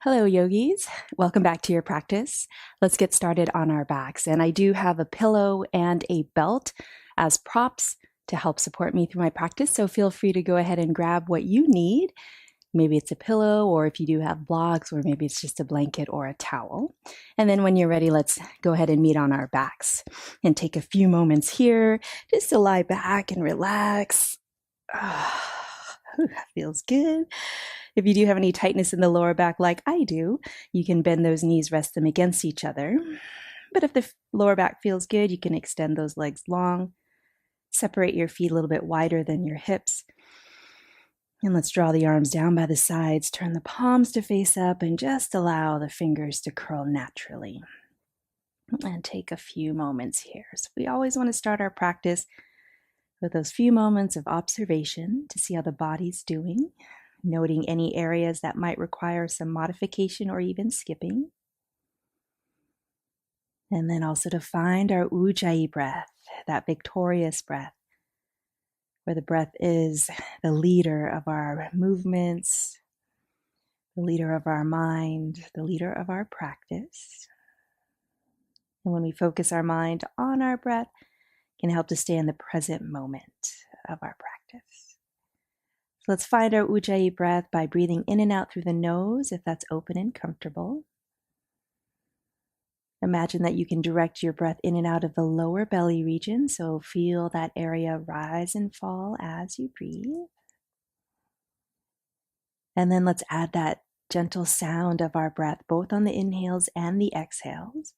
Hello, yogis. Welcome back to your practice. Let's get started on our backs. And I do have a pillow and a belt as props to help support me through my practice. So feel free to go ahead and grab what you need. Maybe it's a pillow, or if you do have blocks, or maybe it's just a blanket or a towel. And then when you're ready, let's go ahead and meet on our backs and take a few moments here just to lie back and relax. That feels good. If you do have any tightness in the lower back like I do, you can bend those knees, rest them against each other. But if the lower back feels good, you can extend those legs long, separate your feet a little bit wider than your hips. And let's draw the arms down by the sides, turn the palms to face up, and just allow the fingers to curl naturally. And take a few moments here. So we always want to start our practice with those few moments of observation to see how the body's doing, noting any areas that might require some modification or even skipping. And then also to find our Ujjayi breath, that victorious breath, where the breath is the leader of our movements, the leader of our mind, the leader of our practice. And when we focus our mind on our breath, it can help to stay in the present moment of our practice. So let's find our Ujjayi breath by breathing in and out through the nose, if that's open and comfortable. Imagine that you can direct your breath in and out of the lower belly region, so feel that area rise and fall as you breathe. And then let's add that gentle sound of our breath, both on the inhales and the exhales.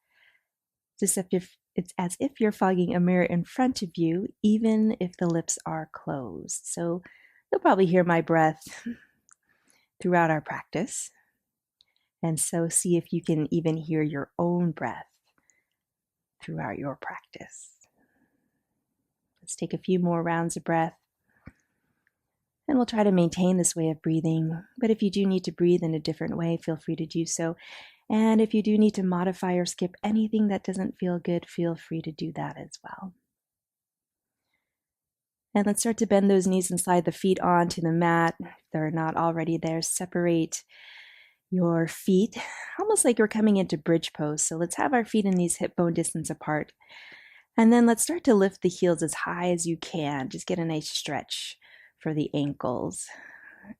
Just if it's as if you're fogging a mirror in front of you, even if the lips are closed. So you'll probably hear my breath throughout our practice. And so see if you can even hear your own breath throughout your practice. Let's take a few more rounds of breath. And we'll try to maintain this way of breathing. But if you do need to breathe in a different way, feel free to do so. And if you do need to modify or skip anything that doesn't feel good, feel free to do that as well. And let's start to bend those knees and slide the feet onto the mat. If they're not already there, separate your feet, almost like you're coming into bridge pose. So let's have our feet and knees hip bone distance apart. And then let's start to lift the heels as high as you can. Just get a nice stretch for the ankles.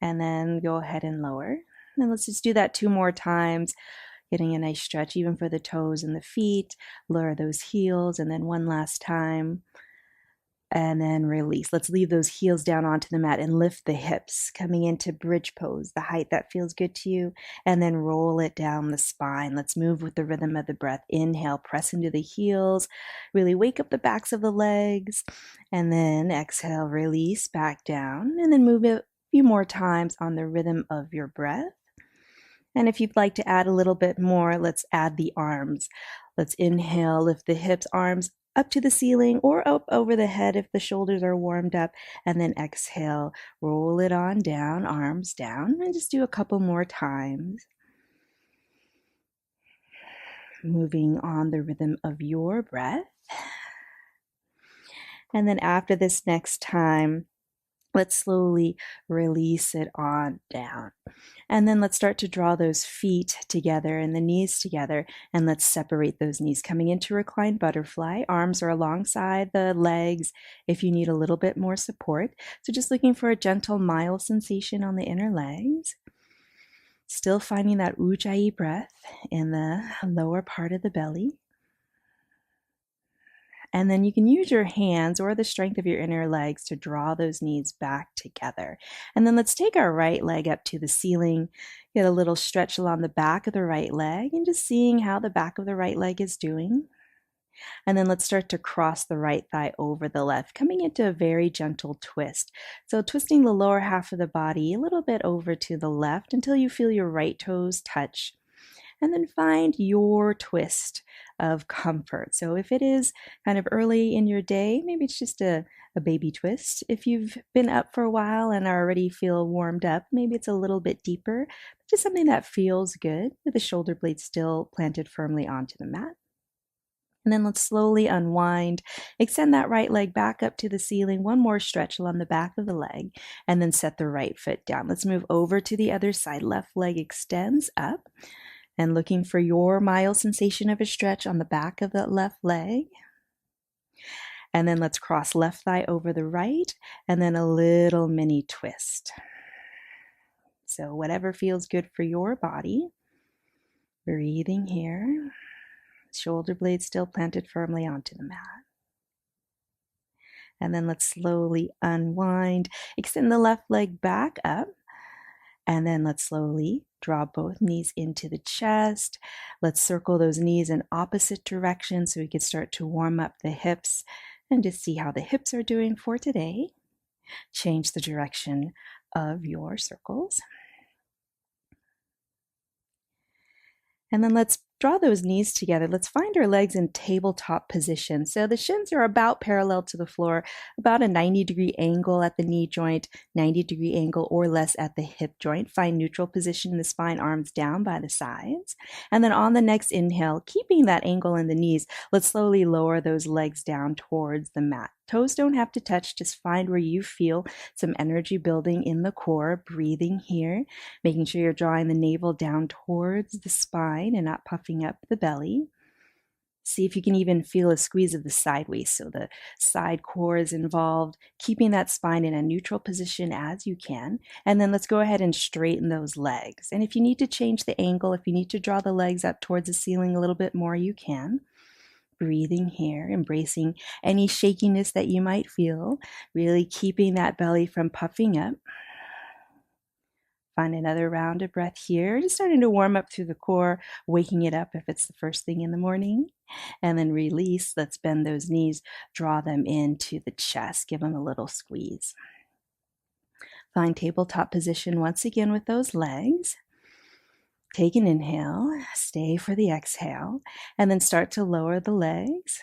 And then go ahead and lower. And let's just do that 2 more times, getting a nice stretch even for the toes and the feet. Lower those heels, and then one last time. And then release. Let's leave those heels down onto the mat and lift the hips, coming into bridge pose, the height that feels good to you, and then roll it down the spine. Let's move with the rhythm of the breath. Inhale, press into the heels, really wake up the backs of the legs, and then exhale, release back down, and then move a few more times on the rhythm of your breath. And if you'd like to add a little bit more, let's add the arms. Let's inhale, lift the hips, arms up to the ceiling or up over the head if the shoulders are warmed up, and then exhale, roll it on down, arms down, and just do a couple more times. Moving on the rhythm of your breath. And then after this next time, let's slowly release it on down. And then let's start to draw those feet together and the knees together. And let's separate those knees, coming into reclined butterfly. Arms are alongside the legs if you need a little bit more support. So just looking for a gentle, mild sensation on the inner legs. Still finding that Ujjayi breath in the lower part of the belly. And then you can use your hands or the strength of your inner legs to draw those knees back together. And then let's take our right leg up to the ceiling, get a little stretch along the back of the right leg, and just seeing how the back of the right leg is doing. And then let's start to cross the right thigh over the left, coming into a very gentle twist. So twisting the lower half of the body a little bit over to the left until you feel your right toes touch. And then find your twist of comfort. So if it is kind of early in your day, maybe it's just a baby twist. If you've been up for a while and already feel warmed up, maybe it's a little bit deeper, but just something that feels good with the shoulder blades still planted firmly onto the mat. And then let's slowly unwind. Extend that right leg back up to the ceiling. One more stretch along the back of the leg, and then set the right foot down. Let's move over to the other side. Left leg extends up, and looking for your mild sensation of a stretch on the back of that left leg. And then let's cross left thigh over the right, and then a little mini twist. So whatever feels good for your body. Breathing here. Shoulder blades still planted firmly onto the mat. And then let's slowly unwind. Extend the left leg back up. And then let's slowly draw both knees into the chest. Let's circle those knees in opposite directions so we can start to warm up the hips and just see how the hips are doing for today. Change the direction of your circles. And then let's draw those knees together. Let's find our legs in tabletop position. So the shins are about parallel to the floor, about a 90-degree angle at the knee joint, 90-degree angle or less at the hip joint. Find neutral position in the spine, arms down by the sides. And then on the next inhale, keeping that angle in the knees, let's slowly lower those legs down towards the mat. Toes don't have to touch, just find where you feel some energy building in the core, breathing here, making sure you're drawing the navel down towards the spine and not puffing up the belly. See if you can even feel a squeeze of the side waist, so the side core is involved, keeping that spine in a neutral position as you can. And then let's go ahead and straighten those legs. And if you need to change the angle, if you need to draw the legs up towards the ceiling a little bit more, you can. Breathing here, embracing any shakiness that you might feel, really keeping that belly from puffing up. Find another round of breath here, just starting to warm up through the core, waking it up if it's the first thing in the morning. And then release. Let's bend those knees, draw them into the chest, give them a little squeeze. Find tabletop position once again with those legs. Take an inhale, stay for the exhale, and then start to lower the legs.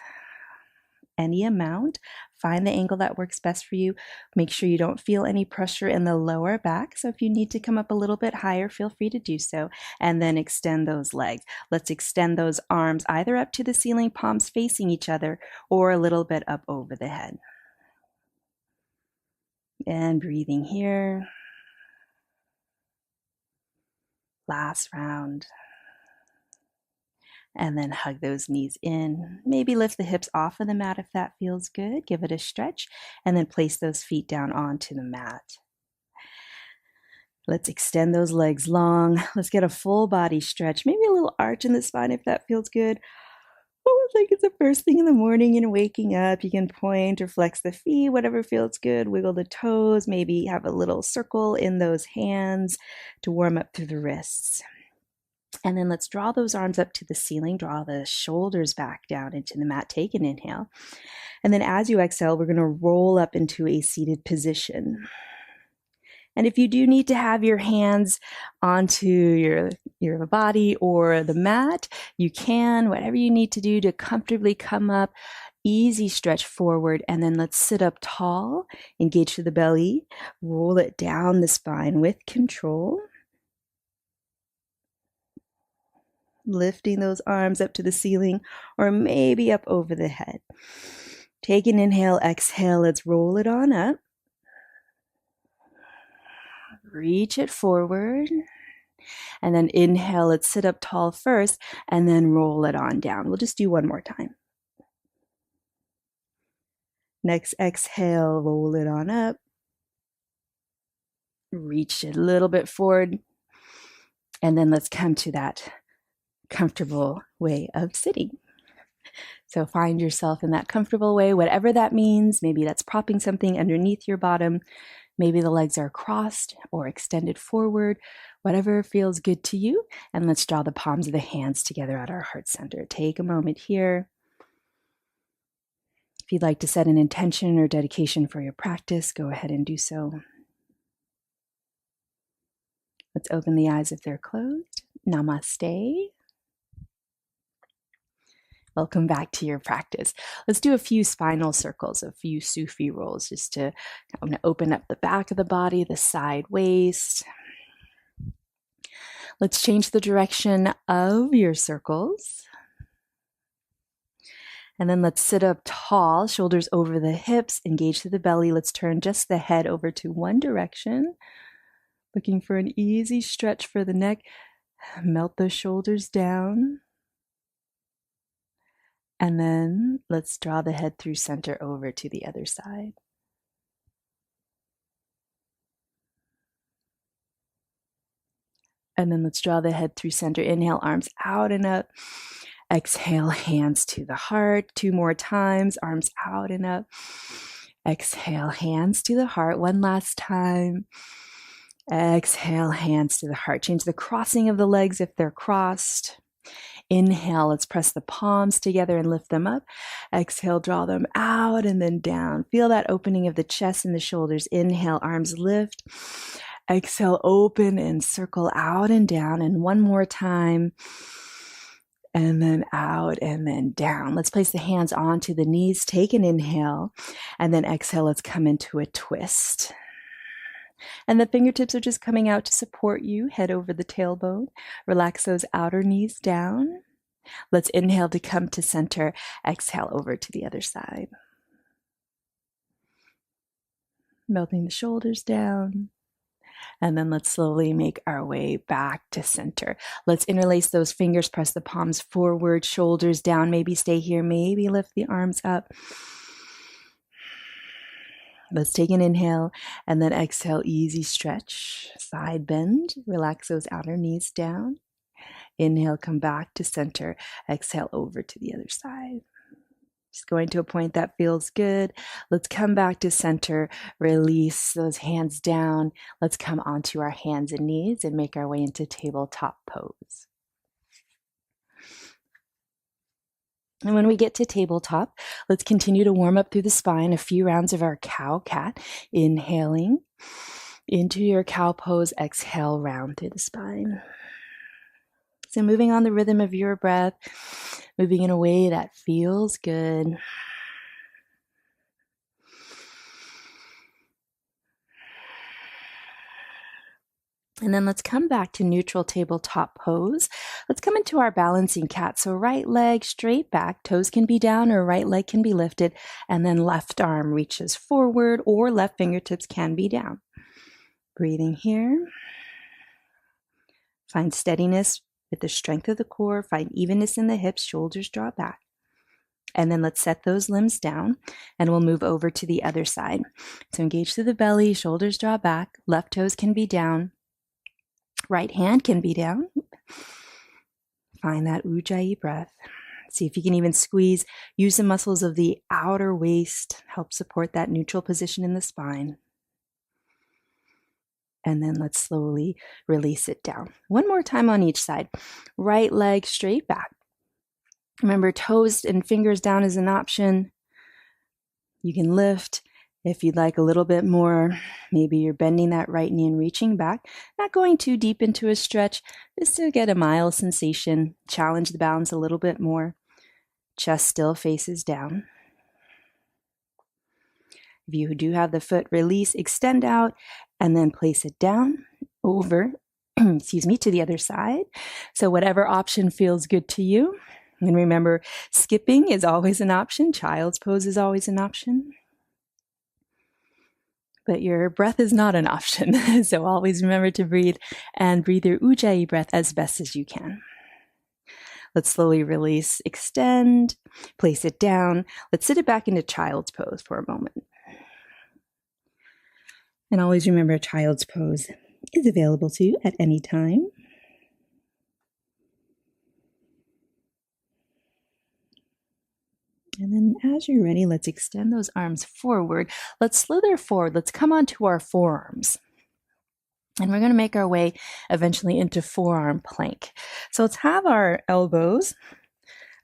Any amount. Find the angle that works best for you. Make sure you don't feel any pressure in the lower back. So if you need to come up a little bit higher, feel free to do so. And then extend those legs. Let's extend those arms either up to the ceiling, palms facing each other, or a little bit up over the head. And breathing here. Last round. And then hug those knees in. Maybe lift the hips off of the mat if that feels good. Give it a stretch, and then place those feet down onto the mat. Let's extend those legs long. Let's get a full body stretch. Maybe a little arch in the spine if that feels good. Almost like it's the first thing in the morning and waking up. You can point or flex the feet, whatever feels good. Wiggle the toes. Maybe have a little circle in those hands to warm up through the wrists. And then let's draw those arms up to the ceiling, draw the shoulders back down into the mat, take an inhale. And then as you exhale, we're going to roll up into a seated position. And if you do need to have your hands onto your body or the mat, you can, whatever you need to do to comfortably come up. Easy stretch forward, and then let's sit up tall, engage to the belly, roll it down the spine with control. Lifting those arms up to the ceiling or maybe up over the head. Take an inhale, exhale, let's roll it on up. Reach it forward. And then inhale, let's sit up tall first and then roll it on down. We'll just do one more time. Next exhale, roll it on up. Reach it a little bit forward. And then let's come to that comfortable way of sitting. So find yourself in that comfortable way, whatever that means. Maybe that's propping something underneath your bottom. Maybe the legs are crossed or extended forward, whatever feels good to you. And let's draw the palms of the hands together at our heart center. Take a moment here. If you'd like to set an intention or dedication for your practice, go ahead and do so. Let's open the eyes if they're closed. Namaste. Welcome back to your practice. Let's do a few spinal circles, a few Sufi rolls, just to open up the back of the body, the side waist. Let's change the direction of your circles. And then let's sit up tall, shoulders over the hips, engage through the belly. Let's turn just the head over to one direction, looking for an easy stretch for the neck. Melt those shoulders down. And then let's draw the head through center over to the other side. And then let's draw the head through center. Inhale, arms out and up. Exhale, hands to the heart. 2 more times, arms out and up. Exhale, hands to the heart. 1 last time. Exhale, hands to the heart. Change the crossing of the legs if they're crossed. Inhale, let's press the palms together and lift them up. Exhale, draw them out and then down. Feel that opening of the chest and the shoulders. Inhale, arms lift. Exhale, open and circle out and down. And 1 more time. And then out and then down. Let's place the hands onto the knees. Take an inhale. And then exhale, let's come into a twist. And the fingertips are just coming out to support you. Head over the tailbone. Relax those outer knees down. Let's inhale to come to center. Exhale over to the other side. Melting the shoulders down. And then let's slowly make our way back to center. Let's interlace those fingers, press the palms forward, shoulders down. Maybe stay here, maybe lift the arms up. Let's take an inhale and then exhale, easy stretch, side bend, relax those outer knees down. Inhale, come back to center, exhale over to the other side. Just going to a point that feels good. Let's come back to center, release those hands down. Let's come onto our hands and knees and make our way into tabletop pose. And when we get to tabletop, let's continue to warm up through the spine, a few rounds of our cow-cat. Inhaling into your cow pose, exhale, round through the spine. So moving on the rhythm of your breath, moving in a way that feels good. And then let's come back to neutral tabletop pose. Let's come into our balancing cat. So right leg straight back, toes can be down or right leg can be lifted, and then left arm reaches forward or left fingertips can be down. Breathing here. Find steadiness with the strength of the core, find evenness in the hips, shoulders draw back. And then let's set those limbs down and we'll move over to the other side. So engage through the belly, shoulders draw back, left toes can be down. Right hand can be down. Find that Ujjayi breath. See if you can even squeeze. Use the muscles of the outer waist. Help support that neutral position in the spine. And then let's slowly release it down. 1 more time on each side. Right leg straight back. Remember, toes and fingers down is an option. You can lift. If you'd like a little bit more, maybe you're bending that right knee and reaching back, not going too deep into a stretch, just to get a mild sensation, challenge the balance a little bit more. Chest still faces down. If you do have the foot, release, extend out, and then place it down over, to the other side. So whatever option feels good to you. And remember, skipping is always an option. Child's pose is always an option. But your breath is not an option. So always remember to breathe and breathe your Ujjayi breath as best as you can. Let's slowly release, extend, place it down. Let's sit it back into child's pose for a moment. And always remember, child's pose is available to you at any time. And then as you're ready, let's extend those arms forward. Let's slither forward. Let's come onto our forearms. And we're going to make our way eventually into forearm plank. So let's have our elbows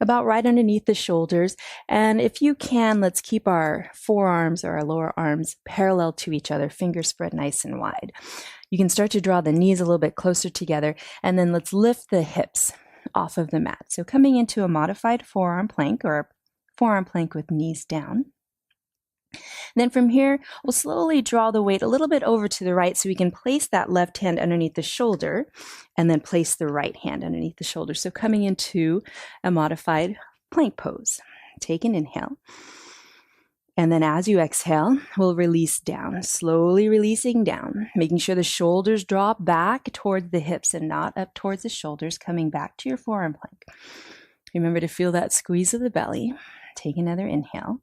about right underneath the shoulders. And if you can, let's keep our forearms or our lower arms parallel to each other, fingers spread nice and wide. You can start to draw the knees a little bit closer together. And then let's lift the hips off of the mat. So coming into a modified forearm plank or forearm plank with knees down. And then from here, we'll slowly draw the weight a little bit over to the right so we can place that left hand underneath the shoulder and then place the right hand underneath the shoulder. So coming into a modified plank pose. Take an inhale. And then as you exhale, we'll release down, slowly releasing down, making sure the shoulders drop back towards the hips and not up towards the shoulders, coming back to your forearm plank. Remember to feel that squeeze of the belly. Take another inhale.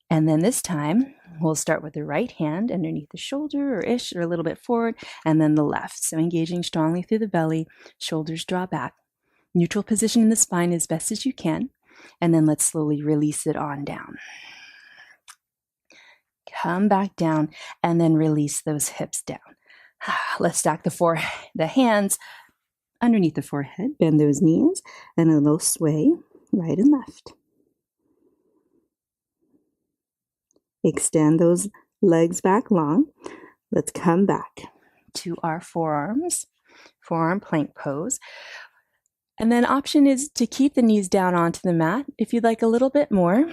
And then this time, we'll start with the right hand underneath the shoulder or ish or a little bit forward, and then the left. So engaging strongly through the belly, shoulders draw back. Neutral position in the spine as best as you can. And then let's slowly release it on down. Come back down and then release those hips down. Let's stack the hands underneath the forehead, bend those knees, and a little sway right and left. Extend those legs back long. Let's come back to our forearms, forearm plank pose. And then option is to keep the knees down onto the mat. If you'd like a little bit more,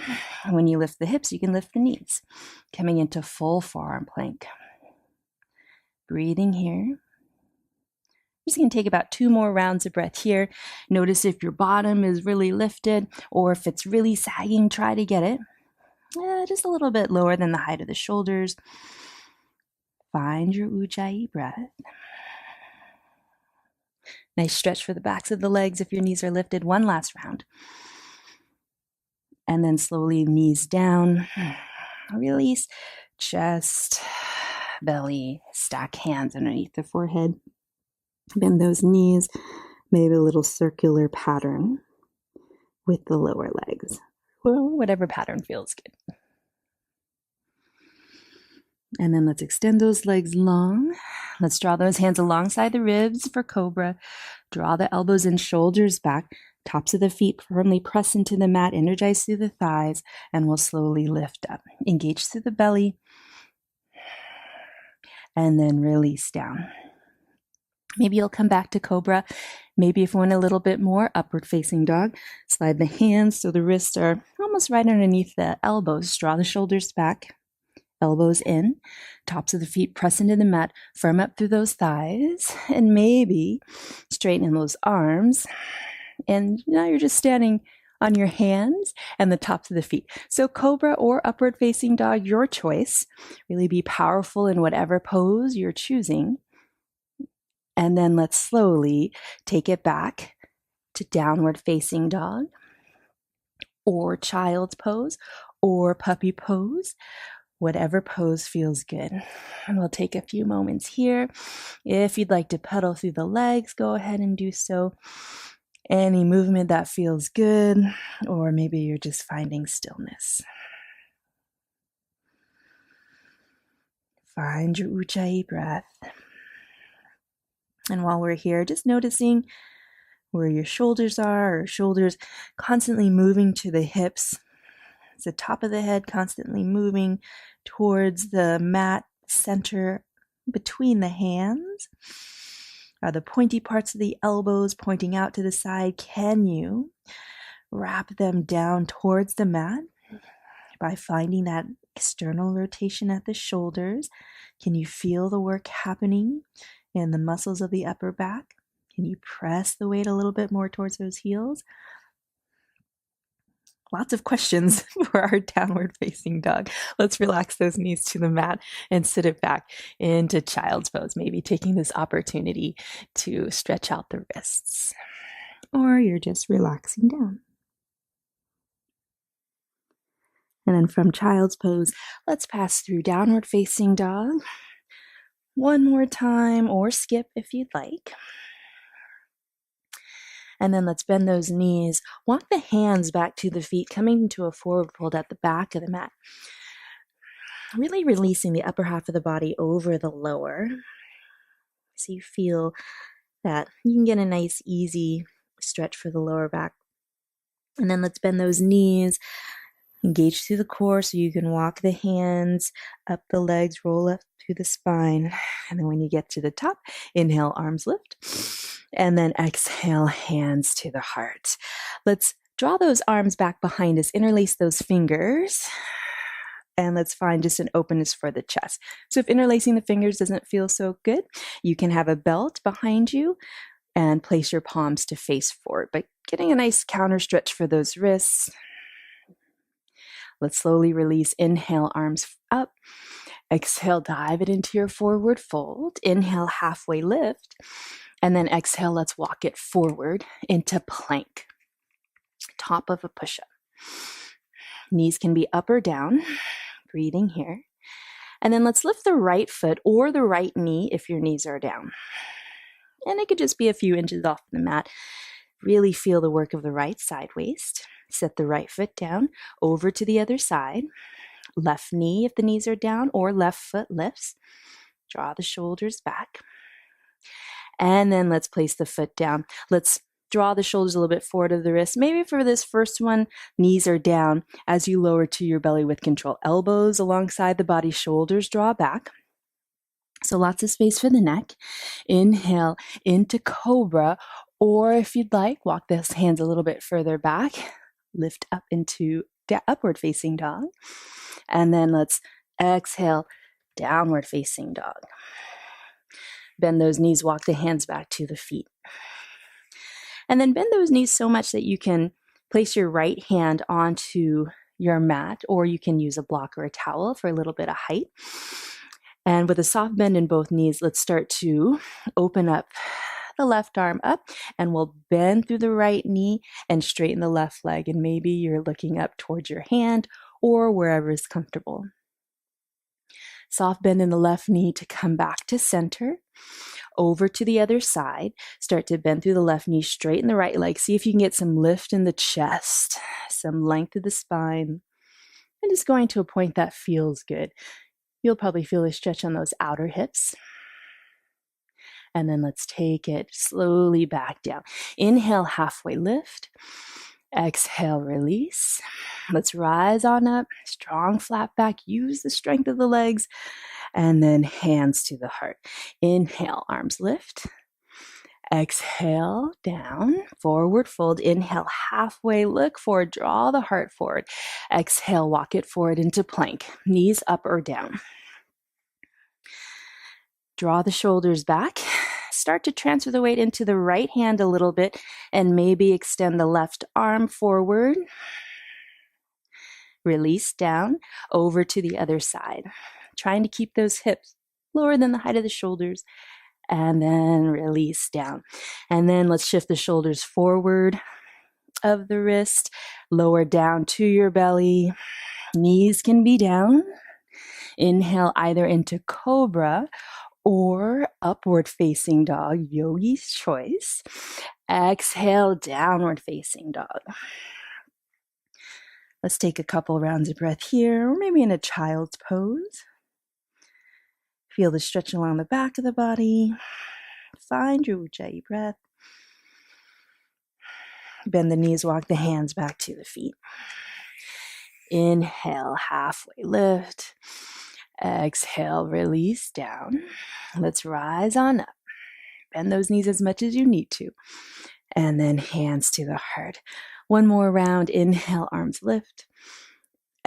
when you lift the hips, you can lift the knees. Coming into full forearm plank. Breathing here. Just going to take about 2 more rounds of breath here. Notice if your bottom is really lifted or if it's really sagging, try to get it just a little bit lower than the height of the shoulders. Find your Ujjayi breath. Nice stretch for the backs of the legs if your knees are lifted. One last round. And then slowly knees down. Release. Chest, belly, stack hands underneath the forehead. Bend those knees. Maybe a little circular pattern with the lower legs. Well, whatever pattern feels good. And then let's extend those legs long. Let's draw those hands alongside the ribs for cobra. Draw the elbows and shoulders back. Tops of the feet firmly press into the mat. Energize through the thighs. And we'll slowly lift up. Engage through the belly. And then release down. Maybe you'll come back to cobra. Maybe if you want a little bit more, upward facing dog. Slide the hands so the wrists are almost right underneath the elbows. Draw the shoulders back. Elbows in, tops of the feet press into the mat, firm up through those thighs, and maybe straighten in those arms. And now you're just standing on your hands and the tops of the feet. So cobra or upward facing dog, your choice. Really be powerful in whatever pose you're choosing. And then let's slowly take it back to downward facing dog or child's pose or puppy pose. Whatever pose feels good. And we'll take a few moments here. If you'd like to pedal through the legs, go ahead and do so. Any movement that feels good, or maybe you're just finding stillness. Find your Ujjayi breath. And while we're here, just noticing where your shoulders are, or shoulders constantly moving to the hips. It's the top of the head constantly moving towards the mat center between the hands. Are the pointy parts of the elbows pointing out to the side? Can you wrap them down towards the mat by finding that external rotation at the shoulders? Can you feel the work happening in the muscles of the upper back? Can you press the weight a little bit more towards those heels? Lots of questions for our downward facing dog. Let's relax those knees to the mat and sit it back into child's pose. Maybe taking this opportunity to stretch out the wrists. Or you're just relaxing down. And then from child's pose, let's pass through downward facing dog. One more time, or skip if you'd like. And then let's bend those knees. Walk the hands back to the feet, coming into a forward fold at the back of the mat. Really releasing the upper half of the body over the lower. So you feel that you can get a nice, easy stretch for the lower back. And then let's bend those knees. Engage through the core so you can walk the hands up the legs, roll up through the spine. And then when you get to the top, inhale, arms lift. And then exhale, hands to the heart. Let's draw those arms back behind us, interlace those fingers, and let's find just an openness for the chest. So if interlacing the fingers doesn't feel so good, you can have a belt behind you and place your palms to face forward, but getting a nice counter stretch for those wrists. Let's slowly release. Inhale, arms up. Exhale, dive it into your forward fold. Inhale, halfway lift. And then exhale, let's walk it forward into plank. Top of a push-up. Knees can be up or down. Breathing here. And then let's lift the right foot or the right knee if your knees are down. And it could just be a few inches off the mat. Really feel the work of the right side waist. Set the right foot down, over to the other side. Left knee if the knees are down, or left foot lifts. Draw the shoulders back. And then let's place the foot down. Let's draw the shoulders a little bit forward of the wrist. Maybe for this first one, knees are down as you lower to your belly with control. Elbows alongside the body, shoulders draw back. So lots of space for the neck. Inhale into cobra, or if you'd like, walk those hands a little bit further back. Lift up into upward facing dog. And then let's exhale, downward facing dog. Bend those knees, walk the hands back to the feet. And then bend those knees so much that you can place your right hand onto your mat, or you can use a block or a towel for a little bit of height. And with a soft bend in both knees, let's start to open up the left arm up, and we'll bend through the right knee and straighten the left leg. And maybe you're looking up towards your hand or wherever is comfortable. Soft bend in the left knee to come back to center. Over to the other side. Start to bend through the left knee, straighten the right leg. See if you can get some lift in the chest, some length of the spine, and just going to a point that feels good. You'll probably feel a stretch on those outer hips. And then let's take it slowly back down. Inhale, halfway lift. Exhale, release. Let's rise on up. Strong flat back. Use the strength of the legs. And then hands to the heart. Inhale, arms lift. Exhale, down, forward fold. Inhale, halfway, look forward, draw the heart forward. Exhale, walk it forward into plank. Knees up or down. Draw the shoulders back. Start to transfer the weight into the right hand a little bit, and maybe extend the left arm forward. Release down, over to the other side. Trying to keep those hips lower than the height of the shoulders. And then release down. And then let's shift the shoulders forward of the wrist, lower down to your belly. Knees can be down. Inhale either into cobra or upward facing dog, yogi's choice. Exhale, downward facing dog. Let's take a couple rounds of breath here, or maybe in a child's pose. Feel the stretch along the back of the body. Find your Ujjayi breath. Bend the knees, walk the hands back to the feet. Inhale, halfway lift. Exhale, release down. Let's rise on up. Bend those knees as much as you need to. And then hands to the heart. One more round. Inhale, arms lift.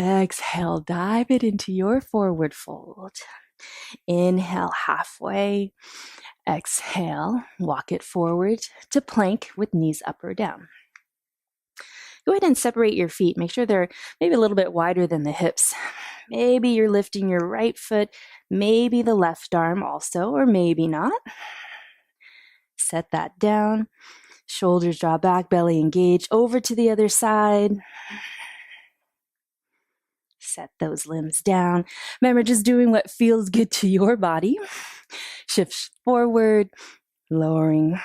Exhale, dive it into your forward fold. Inhale, halfway. Exhale, walk it forward to plank with knees up or down. Go ahead and separate your feet. Make sure they're maybe a little bit wider than the hips. Maybe you're lifting your right foot, maybe the left arm also, or maybe not. Set that down. Shoulders draw back, belly engage. Over to the other side. Set those limbs down. Remember, just doing what feels good to your body. Shift forward, lowering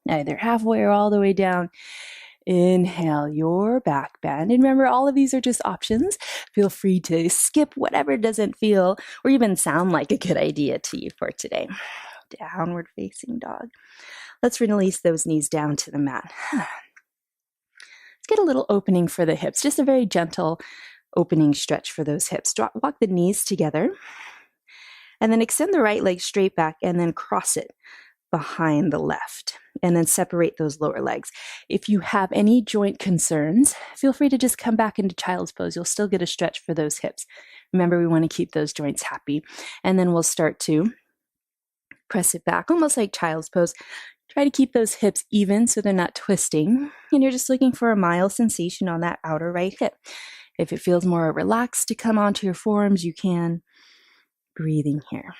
either halfway or all the way down. Inhale your back bend. And remember, all of these are just options. Feel free to skip whatever doesn't feel or even sound like a good idea to you for today. Downward facing dog. Let's release those knees down to the mat. Let's get a little opening for the hips. Just a very gentle opening stretch for those hips. Walk the knees together. And then extend the right leg straight back and then cross it behind the left. And then separate those lower legs. If you have any joint concerns, feel free to just come back into child's pose. You'll still get a stretch for those hips. Remember, we want to keep those joints happy. And then we'll start to press it back, almost like child's pose. Try to keep those hips even so they're not twisting. And you're just looking for a mild sensation on that outer right hip. If it feels more relaxed to come onto your forearms, you can. Breathing here.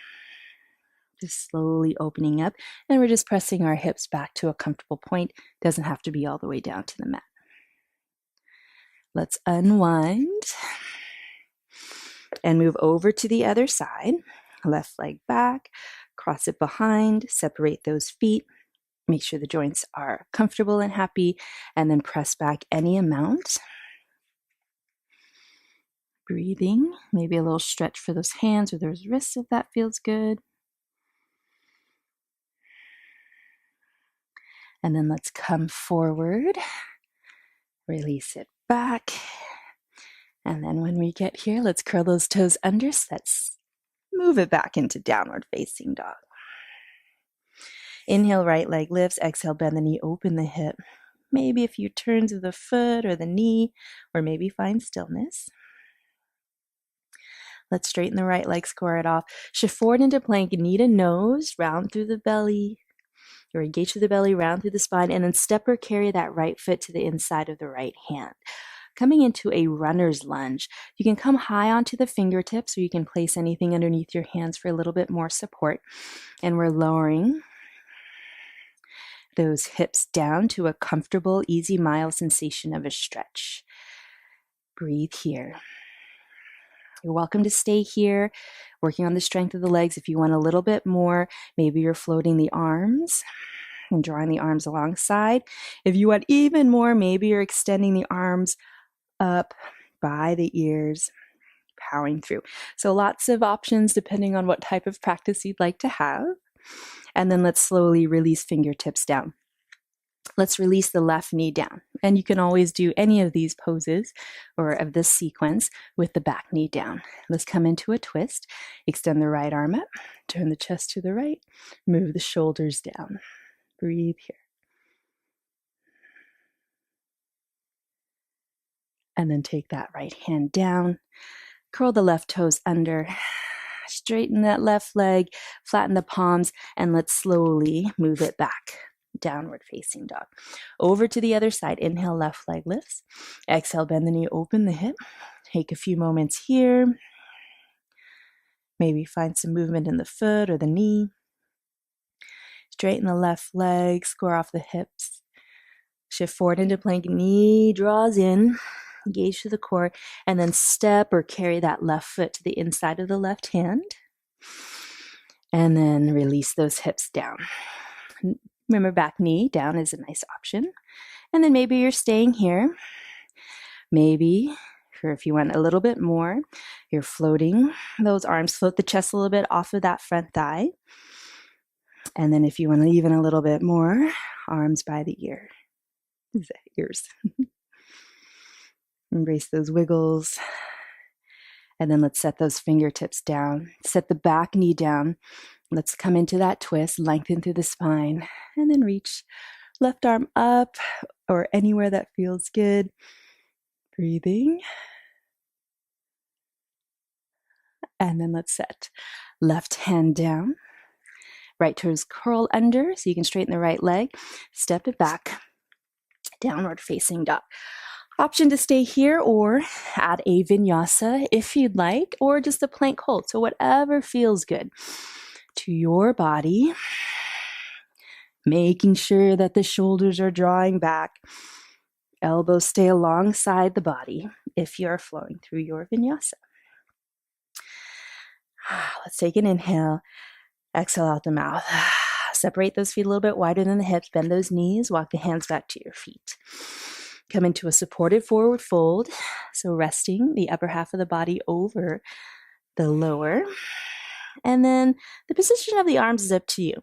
Just slowly opening up, and we're just pressing our hips back to a comfortable point. Doesn't have to be all the way down to the mat. Let's unwind and move over to the other side. Left leg back, cross it behind, separate those feet. Make sure the joints are comfortable and happy, and then press back any amount. Breathing, maybe a little stretch for those hands or those wrists if that feels good. And then let's come forward, release it back. And then when we get here, let's curl those toes under. So let's move it back into downward facing dog. Inhale, right leg lifts. Exhale, bend the knee, open the hip. Maybe a few turns of the foot or the knee, or maybe find stillness. Let's straighten the right leg, square it off. Shift forward into plank, knee to nose, round through the belly, or engage through the belly, round through the spine, and then step or carry that right foot to the inside of the right hand. Coming into a runner's lunge, you can come high onto the fingertips, or you can place anything underneath your hands for a little bit more support. And we're lowering those hips down to a comfortable, easy, mild sensation of a stretch. Breathe here. You're welcome to stay here, working on the strength of the legs. If you want a little bit more, maybe you're floating the arms and drawing the arms alongside. If you want even more, maybe you're extending the arms up by the ears, powering through. So lots of options depending on what type of practice you'd like to have. And then let's slowly release fingertips down. Let's release the left knee down. And you can always do any of these poses or of this sequence with the back knee down. Let's come into a twist. Extend the right arm up. Turn the chest to the right. Move the shoulders down. Breathe here. And then take that right hand down. Curl the left toes under. Straighten that left leg. Flatten the palms. And let's slowly move it back. Downward facing dog. Over to the other side. Inhale, left leg lifts. Exhale, bend the knee, open the hip. Take a few moments here. Maybe find some movement in the foot or the knee. Straighten the left leg, square off the hips. Shift forward into plank, knee draws in, engage to the core, and then step or carry that left foot to the inside of the left hand. And then release those hips down. Remember, back knee down is a nice option. And then maybe you're staying here. Maybe, or if you want a little bit more, you're floating those arms, float the chest a little bit off of that front thigh. And then if you want even a little bit more, arms by the ears. Embrace those wiggles. And then let's set those fingertips down. Set the back knee down. Let's come into that twist, lengthen through the spine, and then reach left arm up or anywhere that feels good. Breathing. And then let's set left hand down. Right toes curl under so you can straighten the right leg. Step it back. Downward facing dog. Option to stay here or add a vinyasa if you'd like, or just a plank hold. So whatever feels good to your body, making sure that the shoulders are drawing back. Elbows stay alongside the body if you're flowing through your vinyasa. Let's take an inhale. Exhale out the mouth. Separate those feet a little bit wider than the hips. Bend those knees. Walk the hands back to your feet. Come into a supported forward fold. So resting the upper half of the body over the lower. And then the position of the arms is up to you.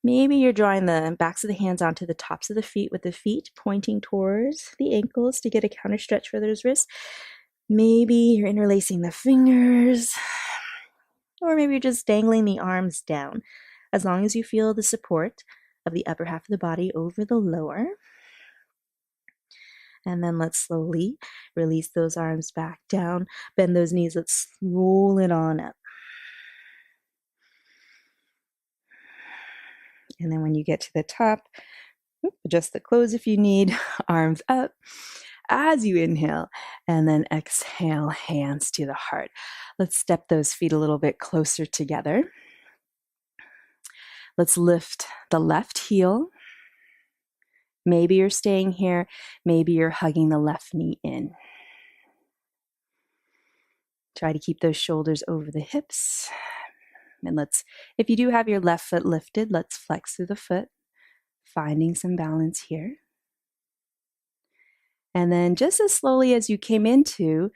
Maybe you're drawing the backs of the hands onto the tops of the feet with the feet pointing towards the ankles to get a counter stretch for those wrists. Maybe you're interlacing the fingers. Or maybe you're just dangling the arms down. As long as you feel the support of the upper half of the body over the lower. And then let's slowly release those arms back down. Bend those knees. Let's roll it on up. And then when you get to the top, adjust the clothes if you need. Arms up. as you inhale, and then exhale, hands to the heart. Let's step those feet a little bit closer together. Let's lift the left heel. Maybe you're staying here. Maybe you're hugging the left knee in. Try to keep those shoulders over the hips. And if you do have your left foot lifted, let's flex through the foot, finding some balance here. And then just as slowly as you came into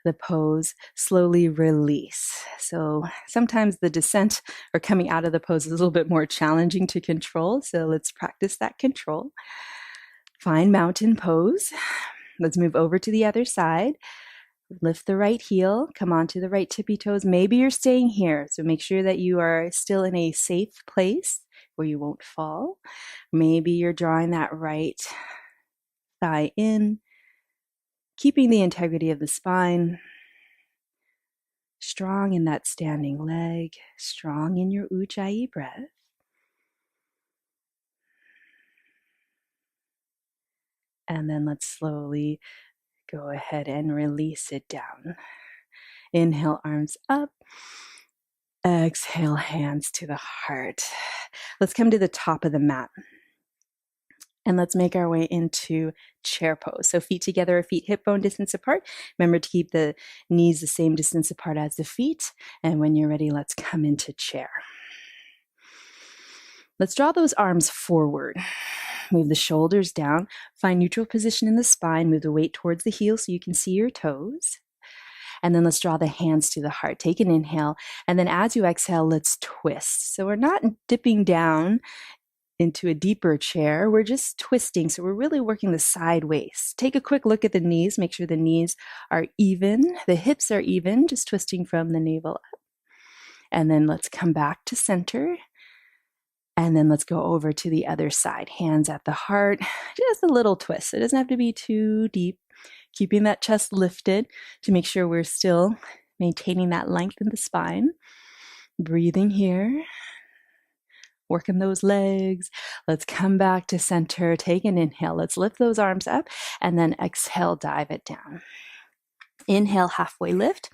the pose, slowly release. So sometimes the descent or coming out of the pose is a little bit more challenging to control. So let's practice that control. Find mountain pose. Let's move over to the other side. Lift the right heel, come onto the right tippy toes. Maybe you're staying here, so make sure that you are still in a safe place where you won't fall. Maybe you're drawing that right thigh in, keeping the integrity of the spine. Strong in that standing leg, strong in your Ujjayi breath. And then let's slowly go ahead and release it down. Inhale, arms up. Exhale, hands to the heart. Let's come to the top of the mat. And let's make our way into chair pose. So feet together, feet hip bone distance apart. Remember to keep the knees the same distance apart as the feet. And when you're ready, let's come into chair. Let's draw those arms forward. Move the shoulders down. Find neutral position in the spine. Move the weight towards the heel so you can see your toes. And then let's draw the hands to the heart. Take an inhale. And then as you exhale, let's twist. So we're not dipping down into a deeper chair. We're just twisting. So we're really working the sideways. Take a quick look at the knees. Make sure the knees are even. The hips are even, just twisting from the navel up. And then let's come back to center. And then let's go over to the other side. Hands at the heart. Just a little twist. It doesn't have to be too deep. Keeping that chest lifted to make sure we're still maintaining that length in the spine. Breathing here. Working those legs. Let's come back to center. Take an inhale. Let's lift those arms up and then exhale, dive it down. Inhale, halfway lift.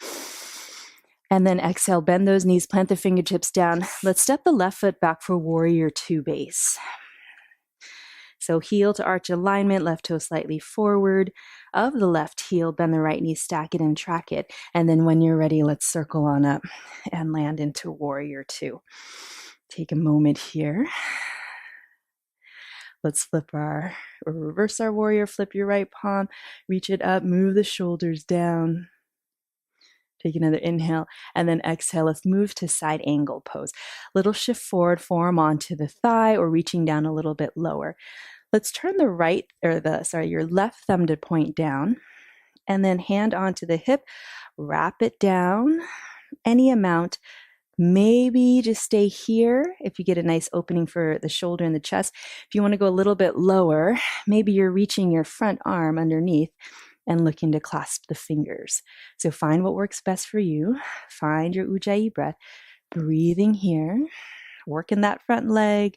And then exhale, bend those knees, plant the fingertips down. Let's step the left foot back for warrior two base. So heel to arch alignment, left toe slightly forward of the left heel, bend the right knee, stack it and track it. And then when you're ready, let's circle on up and land into warrior two. Take a moment here. Let's reverse our warrior, flip your right palm, reach it up, move the shoulders down. Take another inhale and then exhale. Let's move to side angle pose. Little shift forward, forearm onto the thigh or reaching down a little bit lower. Let's turn your left thumb to point down and then hand onto the hip, wrap it down any amount. Maybe just stay here if you get a nice opening for the shoulder and the chest. If you want to go a little bit lower, maybe you're reaching your front arm underneath and looking to clasp the fingers. So find what works best for you. Find your Ujjayi breath. Breathing here. Working that front leg.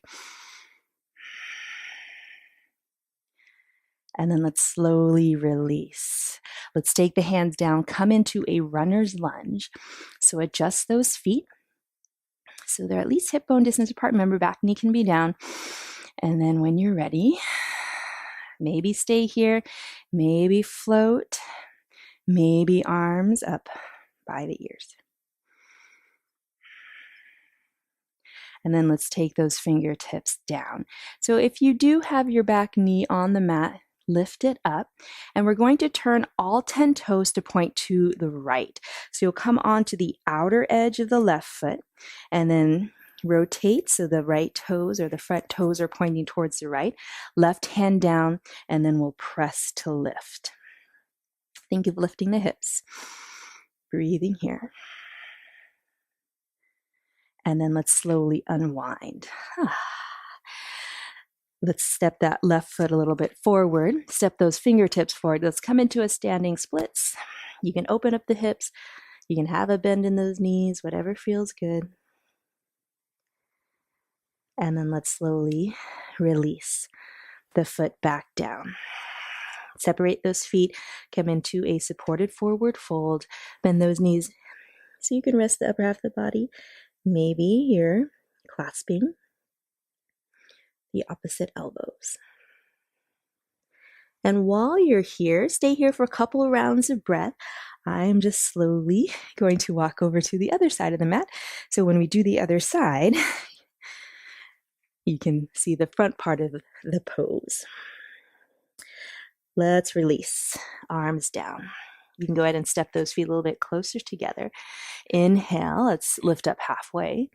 And then let's slowly release. Let's take the hands down, come into a runner's lunge. So adjust those feet. So they're at least hip bone distance apart. Remember, back knee can be down. And then when you're ready, maybe stay here, maybe float, maybe arms up by the ears. And then let's take those fingertips down. So if you do have your back knee on the mat, lift it up, and we're going to turn all 10 toes to point to the right. So you'll come onto the outer edge of the left foot and then rotate so the right toes or the front toes are pointing towards the right. Left hand down, and then we'll press to lift. Think of lifting the hips. Breathing here. And then let's slowly unwind. Let's step that left foot a little bit forward. Step those fingertips forward. Let's come into a standing splits. You can open up the hips. You can have a bend in those knees, whatever feels good. And then let's slowly release the foot back down. Separate those feet, come into a supported forward fold, bend those knees so you can rest the upper half of the body. Maybe you're clasping the opposite elbows. And while you're here, stay here for a couple of rounds of breath. I'm just slowly going to walk over to the other side of the mat. So when we do the other side, you can see the front part of the pose. Let's release, arms down. You can go ahead and step those feet a little bit closer together. Inhale, let's lift up halfway.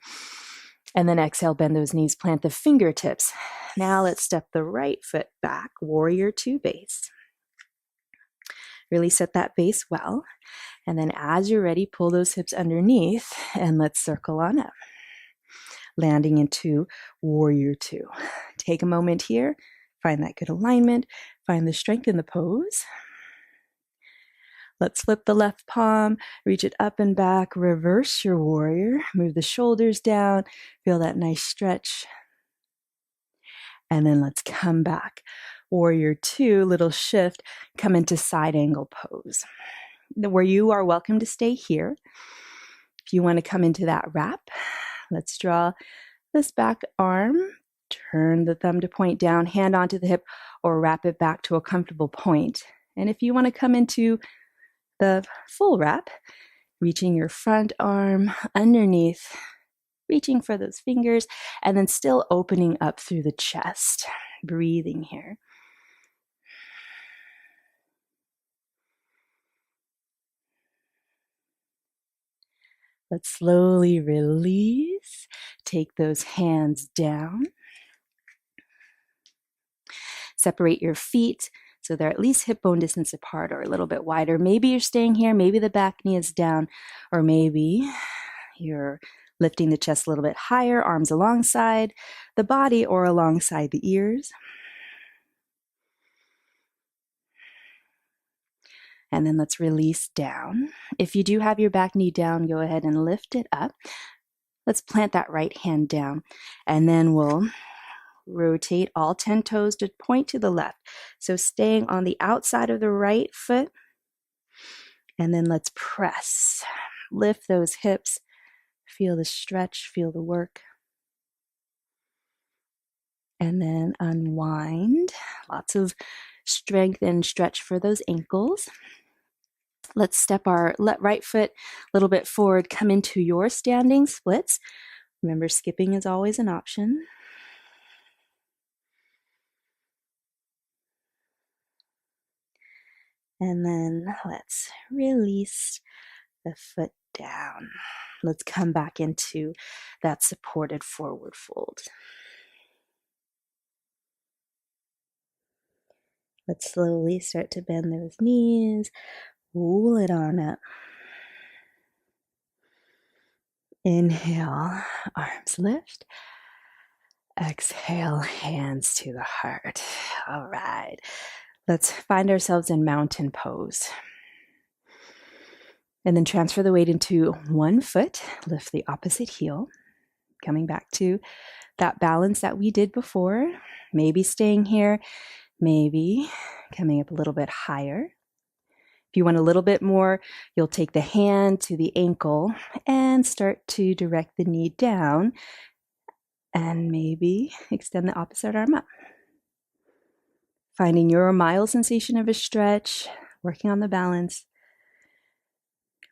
And then exhale, bend those knees, plant the fingertips. Now let's step the right foot back, warrior two base. Really set that base well. And then as you're ready, pull those hips underneath and let's circle on up. Landing into warrior two. Take a moment here, find that good alignment, find the strength in the pose. Let's flip the left palm, reach it up and back, reverse your warrior, move the shoulders down, feel that nice stretch. And then let's come back. Warrior two, little shift, come into side angle pose. Where you are welcome to stay here. If you want to come into that wrap, let's draw this back arm, turn the thumb to point down, hand onto the hip, or wrap it back to a comfortable point. And if you want to come into the full wrap, reaching your front arm underneath, reaching for those fingers, and then still opening up through the chest, breathing here. Let's slowly release, take those hands down. Separate your feet so they're at least hip bone distance apart or a little bit wider. Maybe you're staying here, maybe the back knee is down, or maybe you're lifting the chest a little bit higher, arms alongside the body or alongside the ears. And then let's release down. If you do have your back knee down, go ahead and lift it up. Let's plant that right hand down, and then we'll rotate all 10 toes to point to the left. So staying on the outside of the right foot. And then let's press. Lift those hips. Feel the stretch, feel the work. And then unwind. Lots of strength and stretch for those ankles. Let's step our right foot a little bit forward. Come into your standing splits. Remember, skipping is always an option. And then let's release the foot down. Let's come back into that supported forward fold. Let's slowly start to bend those knees, pull it on up. Inhale, arms lift. Exhale, hands to the heart. All right. Let's find ourselves in mountain pose. And then transfer the weight into one foot, lift the opposite heel, coming back to that balance that we did before. Maybe staying here, maybe coming up a little bit higher. If you want a little bit more, you'll take the hand to the ankle and start to direct the knee down, and maybe extend the opposite arm up. Finding your mild sensation of a stretch, working on the balance.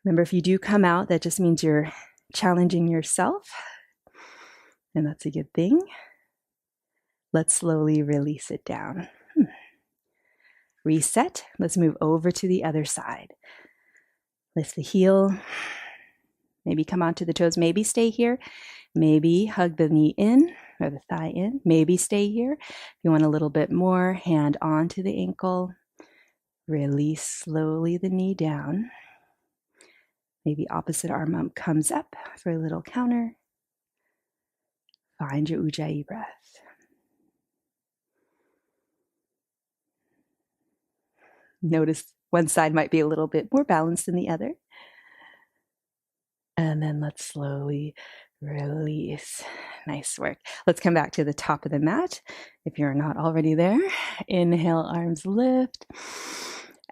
Remember, if you do come out, that just means you're challenging yourself, and that's a good thing. Let's slowly release it down. Reset. Let's move over to the other side. Lift the heel. Maybe come onto the toes. Maybe stay here. Maybe hug the knee in or the thigh in. Maybe stay here. If you want a little bit more, hand onto the ankle. Release slowly the knee down. Maybe opposite arm comes up for a little counter. Find your Ujjayi breath. Notice one side might be a little bit more balanced than the other. And then let's slowly release. Nice work. Let's come back to the top of the mat. If you're not already there, inhale, arms lift.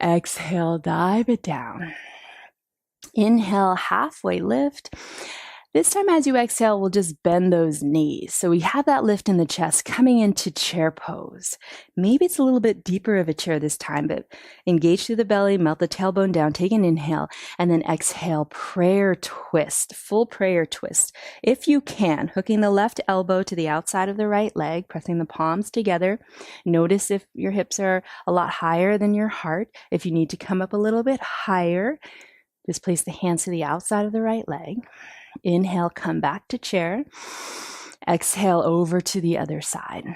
Exhale, dive it down. Inhale, halfway lift. This time as you exhale, we'll just bend those knees. So we have that lift in the chest coming into chair pose. Maybe it's a little bit deeper of a chair this time, but engage through the belly, melt the tailbone down, take an inhale, and then exhale, prayer twist, full prayer twist. If you can, hooking the left elbow to the outside of the right leg, pressing the palms together. Notice if your hips are a lot higher than your heart. If you need to come up a little bit higher, just place the hands to the outside of the right leg. Inhale, come back to chair. Exhale over to the other side.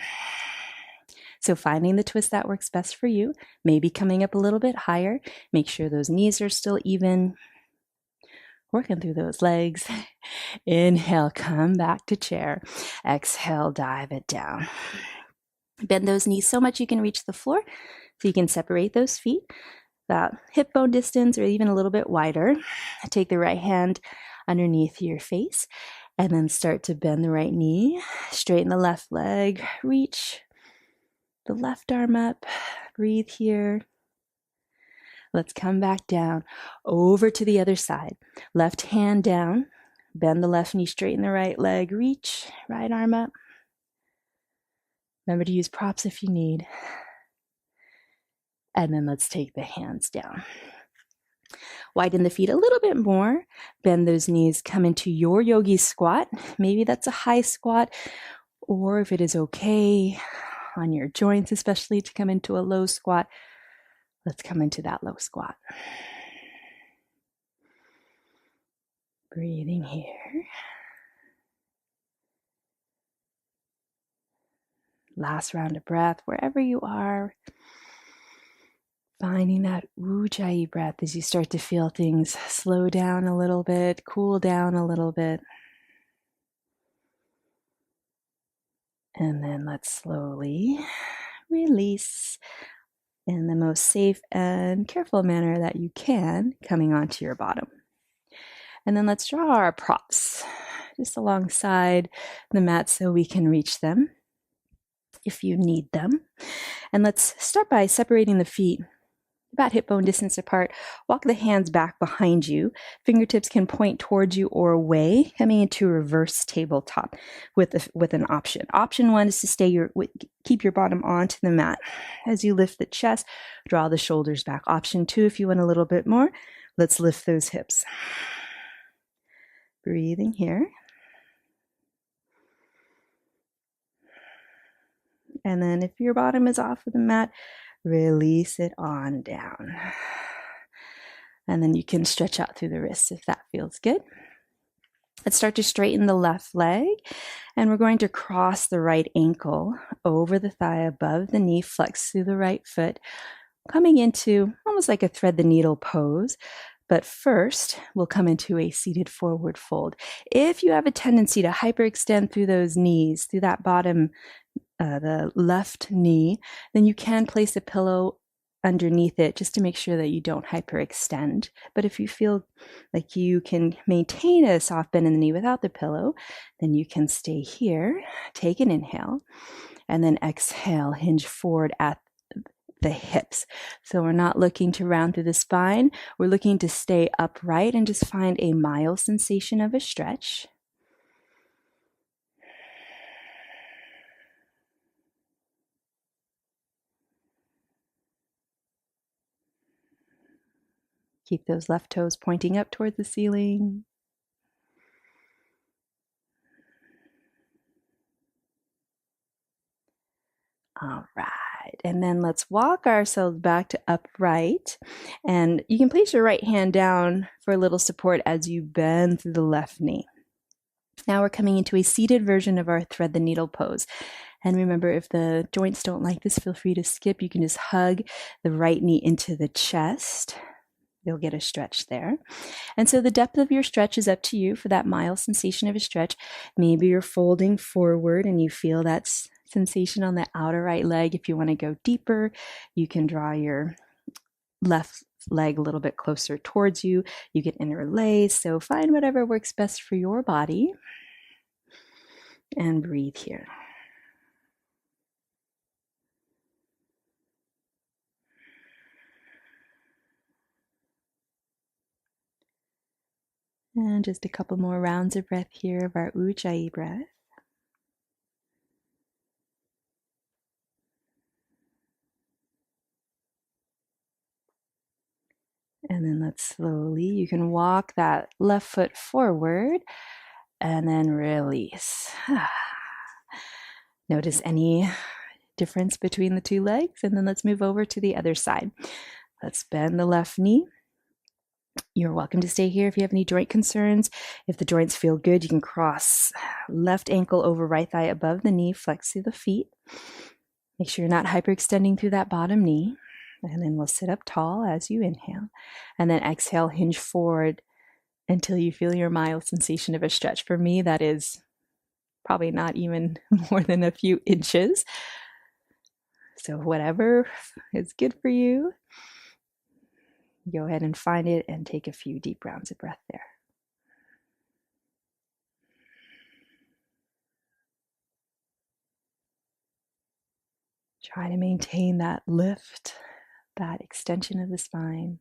So finding the twist that works best for you, maybe coming up a little bit higher. Make sure those knees are still even. Working through those legs. Inhale, come back to chair. Exhale, dive it down. Bend those knees so much you can reach the floor. So you can separate those feet about hip bone distance or even a little bit wider. Take the right hand underneath your face and then start to bend the right knee, straighten the left leg, reach the left arm up, breathe here. Let's come back down over to the other side. Left hand down, bend the left knee, straighten the right leg, reach, right arm up. Remember to use props if you need. And then let's take the hands down. Widen the feet a little bit more. Bend those knees, come into your yogi squat. Maybe that's a high squat, or if it is okay on your joints, especially to come into a low squat, let's come into that low squat. Breathing here. Last round of breath, wherever you are. Finding that Ujjayi breath as you start to feel things slow down a little bit, cool down a little bit. And then let's slowly release in the most safe and careful manner that you can, coming onto your bottom. And then let's draw our props just alongside the mat so we can reach them if you need them. And let's start by separating the feet about hip bone distance apart. Walk the hands back behind you. Fingertips can point towards you or away, coming into reverse tabletop with an option. Option one is to keep your bottom onto the mat. As you lift the chest, draw the shoulders back. Option two, if you want a little bit more, let's lift those hips. Breathing here. And then if your bottom is off of the mat, release it on down. And then you can stretch out through the wrists if that feels good. Let's start to straighten the left leg. And we're going to cross the right ankle over the thigh above the knee, flex through the right foot, coming into almost like a thread the needle pose. But first, we'll come into a seated forward fold. If you have a tendency to hyperextend through those knees, through that bottom the left knee, then you can place a pillow underneath it just to make sure that you don't hyperextend. But if you feel like you can maintain a soft bend in the knee without the pillow, then you can stay here, take an inhale, and then exhale, hinge forward at the hips. So we're not looking to round through the spine. We're looking to stay upright and just find a mild sensation of a stretch. Keep those left toes pointing up towards the ceiling. All right, and then let's walk ourselves back to upright. And you can place your right hand down for a little support as you bend through the left knee. Now we're coming into a seated version of our thread the needle pose. And remember, if the joints don't like this, feel free to skip. You can just hug the right knee into the chest. You'll get a stretch there. And so the depth of your stretch is up to you for that mild sensation of a stretch. Maybe you're folding forward and you feel that sensation on the outer right leg. If you want to go deeper, you can draw your left leg a little bit closer towards you. You can interlace. So find whatever works best for your body. And breathe here. And just a couple more rounds of breath here of our Ujjayi breath. And then let's slowly, you can walk that left foot forward and then release. Notice any difference between the two legs, and then let's move over to the other side. Let's bend the left knee. You're welcome to stay here if you have any joint concerns. If the joints feel good, you can cross left ankle over right thigh above the knee, flex through the feet. Make sure you're not hyperextending through that bottom knee. And then we'll sit up tall as you inhale. And then exhale, hinge forward until you feel your mild sensation of a stretch. For me, that is probably not even more than a few inches. So whatever is good for you, go ahead and find it and take a few deep rounds of breath there. Try to maintain that lift, that extension of the spine.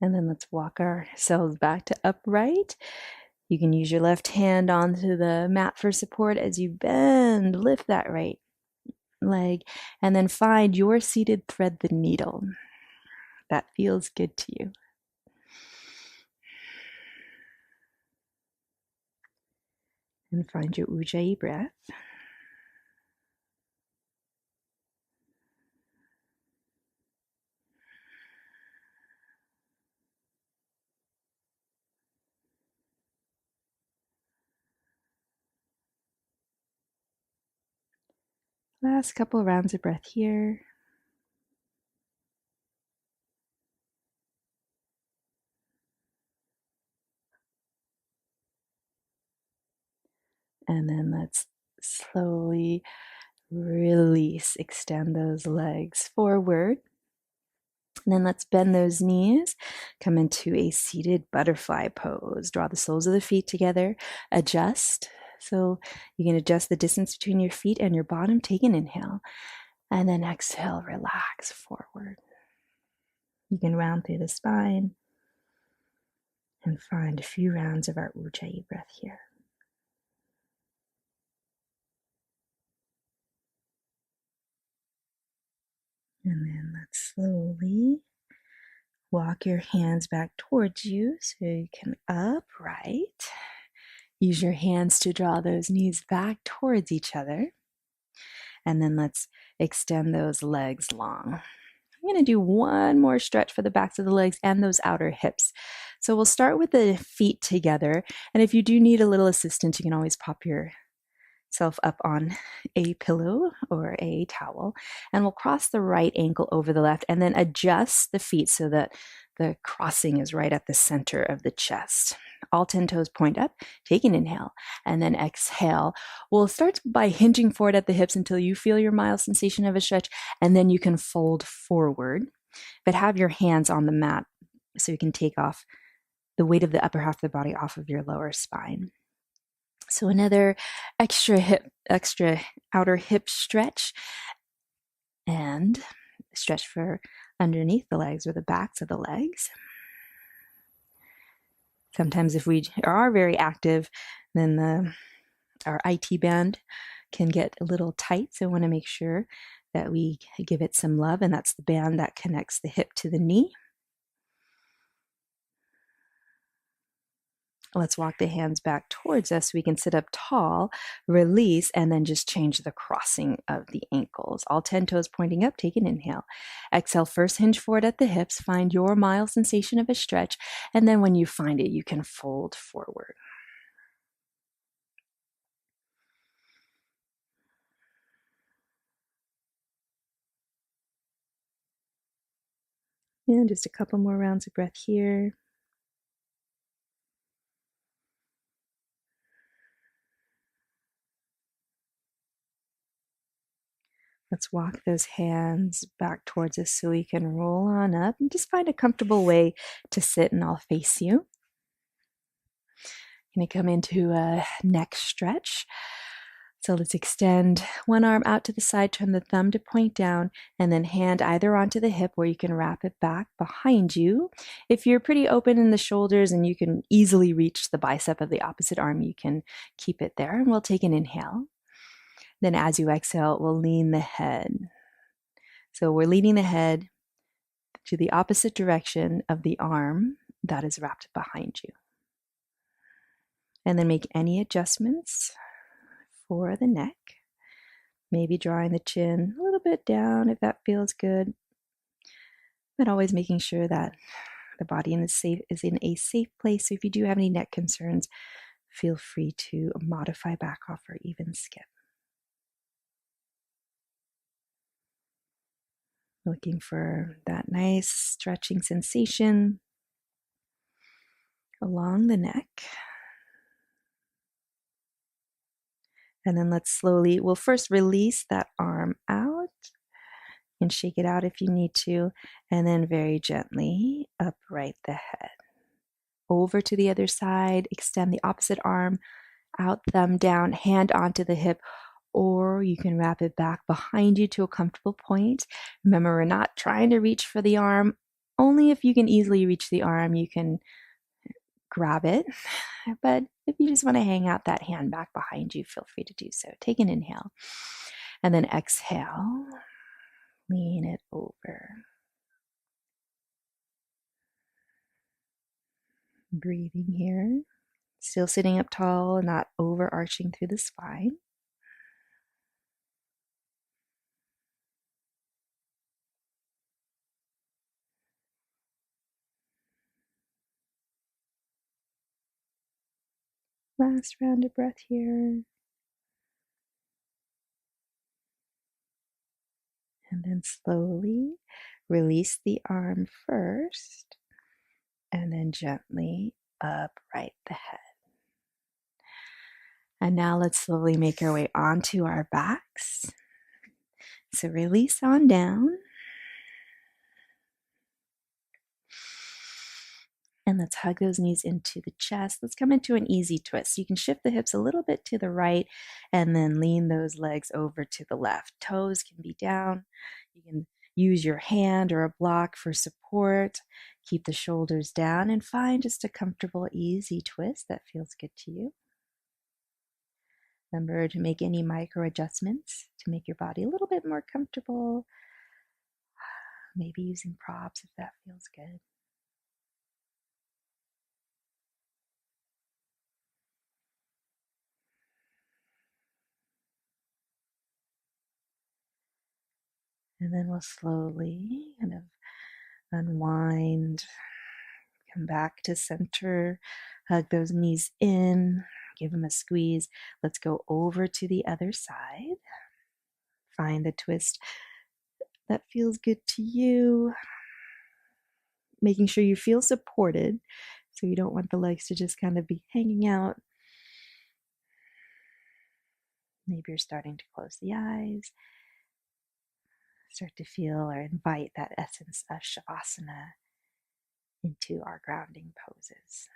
And then let's walk ourselves back to upright. You can use your left hand onto the mat for support as you bend, lift that right leg, and then find your seated thread the needle. That feels good to you. And find your Ujjayi breath. Last couple rounds of breath here. And then let's slowly release, extend those legs forward. And then let's bend those knees, come into a seated butterfly pose. Draw the soles of the feet together, adjust. So you can adjust the distance between your feet and your bottom. Take an inhale, and then exhale, relax forward. You can round through the spine and find a few rounds of our Ujjayi breath here. And then let's slowly walk your hands back towards you so you can upright. Use your hands to draw those knees back towards each other. And then let's extend those legs long. I'm going to do one more stretch for the backs of the legs and those outer hips. So we'll start with the feet together. And if you do need a little assistance, you can always pop yourself up on a pillow or a towel. And we'll cross the right ankle over the left and then adjust the feet so that the crossing is right at the center of the chest. All 10 toes point up, take an inhale, and then exhale. We'll start by hinging forward at the hips until you feel your mild sensation of a stretch, and then you can fold forward, but have your hands on the mat so you can take off the weight of the upper half of the body off of your lower spine. So another extra outer hip stretch, and stretch for underneath the legs or the backs of the legs. Sometimes if we are very active, then our IT band can get a little tight. So I want to make sure that we give it some love, and that's the band that connects the hip to the knee. Let's walk the hands back towards us so we can sit up tall, release, and then just change the crossing of the ankles. All 10 toes pointing up, take an inhale. Exhale, first hinge forward at the hips, find your mild sensation of a stretch, and then when you find it, you can fold forward. And just a couple more rounds of breath here. Let's walk those hands back towards us so we can roll on up and just find a comfortable way to sit, and I'll face you. Going to come into a neck stretch. So let's extend one arm out to the side, turn the thumb to point down, and then hand either onto the hip where you can wrap it back behind you. If you're pretty open in the shoulders and you can easily reach the bicep of the opposite arm, you can keep it there. And we'll take an inhale. Then as you exhale, we'll lean the head. So we're leaning the head to the opposite direction of the arm that is wrapped behind you. And then make any adjustments for the neck. Maybe drawing the chin a little bit down if that feels good. But always making sure that the body is in a safe place. So if you do have any neck concerns, feel free to modify back off or even skip. Looking for that nice stretching sensation along the neck. And then let's slowly, we'll first release that arm out and shake it out if you need to. And then very gently upright the head. Over to the other side, extend the opposite arm out, thumb down, hand onto the hip, or you can wrap it back behind you to a comfortable point. Remember, we're not trying to reach for the arm. Only if you can easily reach the arm, you can grab it. But if you just want to hang out that hand back behind you, feel free to do so. Take an inhale and then exhale. Lean it over. Breathing here. Still sitting up tall, not overarching through the spine. Last round of breath here. And then slowly release the arm first, and then gently upright the head. And now let's slowly make our way onto our backs. So release on down. And let's hug those knees into the chest. Let's come into an easy twist. You can shift the hips a little bit to the right and then lean those legs over to the left. Toes can be down. You can use your hand or a block for support. Keep the shoulders down and find just a comfortable, easy twist that feels good to you. Remember to make any micro adjustments to make your body a little bit more comfortable. Maybe using props if that feels good. And then we'll slowly kind of unwind, come back to center, hug those knees in, give them a squeeze. Let's go over to the other side. Find the twist that feels good to you. Making sure you feel supported. So you don't want the legs to just kind of be hanging out. Maybe you're starting to close the eyes. Start to feel or invite that essence of Shavasana into our grounding poses.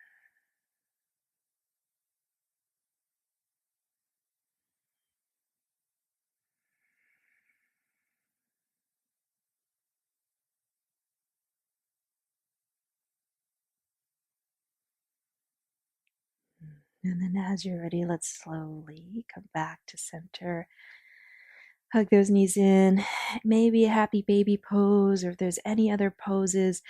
And then as you're ready, let's slowly come back to center. Hug those knees in, maybe a happy baby pose, or if there's any other poses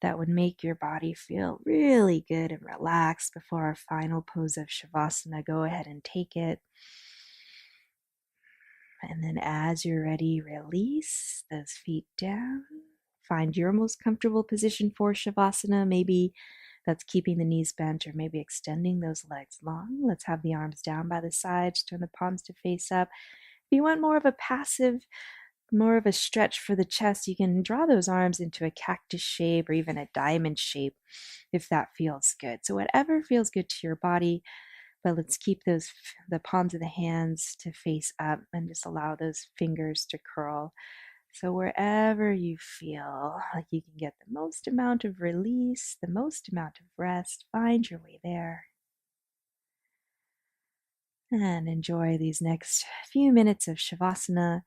that would make your body feel really good and relaxed before our final pose of Shavasana, go ahead and take it. And then as you're ready, release those feet down. Find your most comfortable position for Shavasana. Maybe that's keeping the knees bent or maybe extending those legs long. Let's have the arms down by the sides, turn the palms to face up. If you want more of a passive, more of a stretch for the chest, you can draw those arms into a cactus shape or even a diamond shape if that feels good. So whatever feels good to your body, But let's keep the palms of the hands to face up and just allow those fingers to curl. So wherever you feel like you can get the most amount of release, the most amount of rest, find your way there. And enjoy these next few minutes of Shavasana,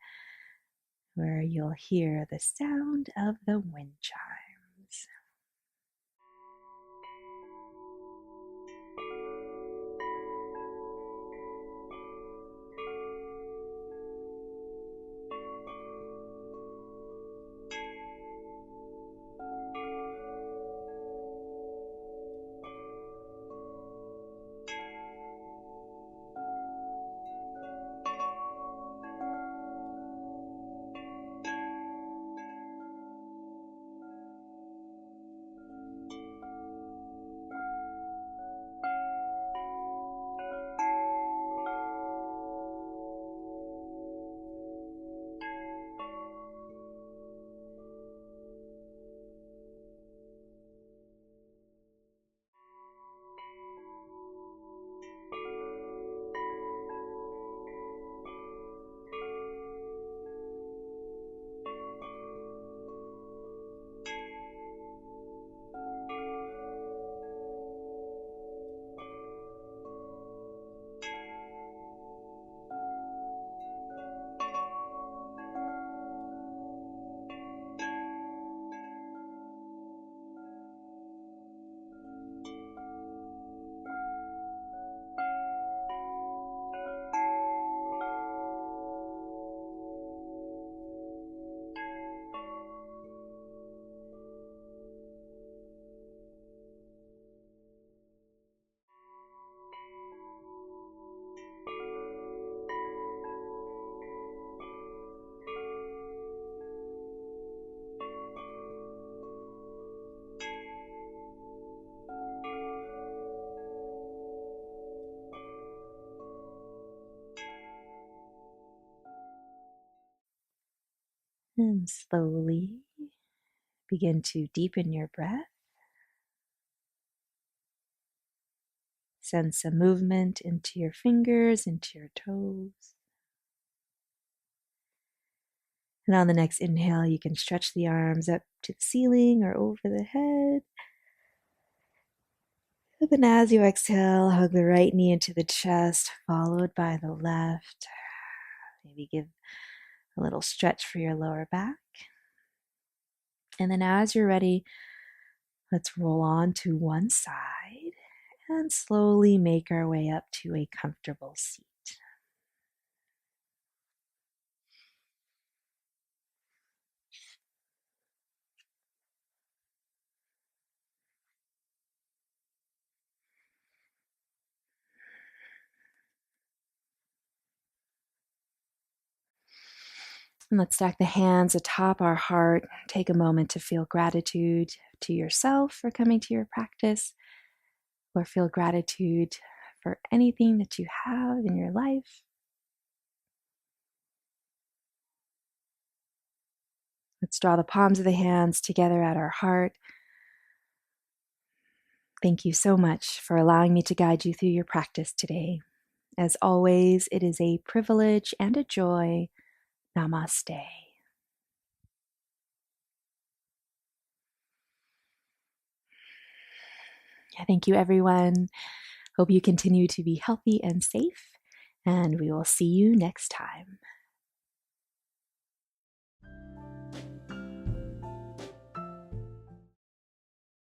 where you'll hear the sound of the wind chimes. And slowly begin to deepen your breath. Send some movement into your fingers, into your toes. And on the next inhale, you can stretch the arms up to the ceiling or over the head. And then as you exhale, hug the right knee into the chest, followed by the left. Maybe give a little stretch for your lower back. And then as you're ready, let's roll on to one side and slowly make our way up to a comfortable seat. And let's stack the hands atop our heart. Take a moment to feel gratitude to yourself for coming to your practice, or feel gratitude for anything that you have in your life. Let's draw the palms of the hands together at our heart. Thank you so much for allowing me to guide you through your practice today. As always, it is a privilege and a joy. Namaste. Thank you, everyone. Hope you continue to be healthy and safe, and we will see you next time.